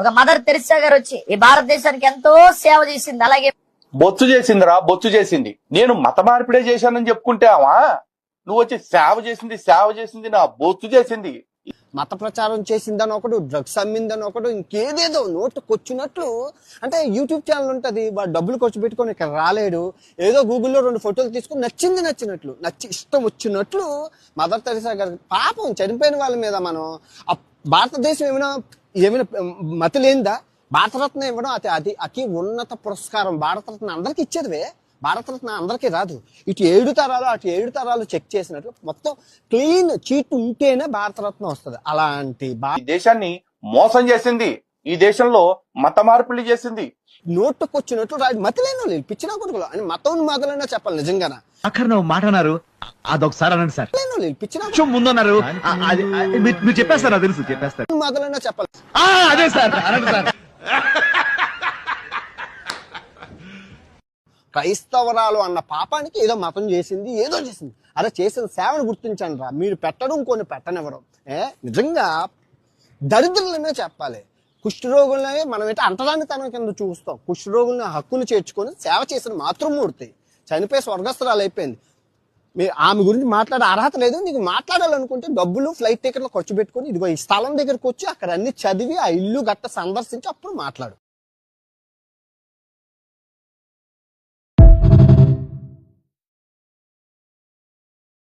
ఒక mother Teresa గారు వచ్చి ఈ భారతదేశానికి ఎంతో సేవ చేసింది. అలాగే బొచ్చు చేసిందిరా, బొచ్చు చేసింది. నేను మత మార్పిడే చేశానని చెప్పుకుంటావా? నువ్వు వచ్చి సేవ చేసింది నా బొచ్చు చేసింది. మత ప్రచారం చేసిందని ఒకడు, డ్రగ్స్ అమ్మిందని ఒకడు, ఇంకేదేదో నోటుకొచ్చినట్లు. అంటే యూట్యూబ్ ఛానల్ ఉంటుంది, వాడు డబ్బులు ఖర్చు పెట్టుకొని ఇక్కడ రాలేడు, ఏదో గూగుల్లో 2 ఫోటోలు తీసుకొని నచ్చినట్లు ఇష్టం వచ్చినట్లు మదర్ తెరిసా గారు. పాపం చనిపోయిన వాళ్ళ మీద మనం భారతదేశం ఏమైనా మతి లేనిదా? భారతరత్న ఇవ్వడం అతి ఉన్నత పురస్కారం. భారతరత్న అందరికి ఇచ్చేదివే, భారతరత్న అందరికీ రాదు. ఇటు 7 తరాలు అటు 7 తరాలు చెక్ చేసినట్లు మొత్తం క్లీన్ చీట్ ఉంటేనే భారతరత్న వస్తుంది. అలాంటి ఈ దేశాన్ని మోసం చేసింది, ఈ దేశంలో మత మార్పిడి చేసింది. నోటుకొచ్చినట్లు రాదు. మతి లేని వాళ్ళు పిచ్చిన కొడుకులు అని మతం మొదలైనా చెప్పాలి. నిజంగానా అక్కడ మాట అన్నారు, అదొకసారి అనండి సార్. పిచ్చిన ముందన్నారు, మీరు చెప్పేస్తారా? తెలుసు, చెప్పేస్తారు. మొదలైనా చెప్పాలి. అదే సార్, అనండి సార్. క్రైస్తవరాలు అన్న పాపానికి ఏదో మతం చేసింది, అరే చేసిన సేవను గుర్తించండి రా. మీరు పెట్టడం కొన్ని పెట్టనివ్వడం నిజంగా దరిద్రులనే చెప్పాలి. కుష్ఠరోగులనే మనం ఏంటో అంటరానితనం కింద చూస్తాం. కుష్ఠరోగులని హక్కును చేర్చుకొని సేవ చేసిన మాతృమూర్తి చనిపోయి స్వర్గస్థురాలు అయిపోయింది. ఆమె గురించి మాట్లాడే అర్హత లేదు. నీకు మాట్లాడాలనుకుంటే డబ్బులు, ఫ్లైట్ టికెట్లు ఖర్చు పెట్టుకొని ఇదిగో ఈ స్థలం దగ్గరకు వచ్చి అక్కడ అన్ని చదివి ఆ ఇల్లు గట్ట సందర్శించి అప్పుడు మాట్లాడు.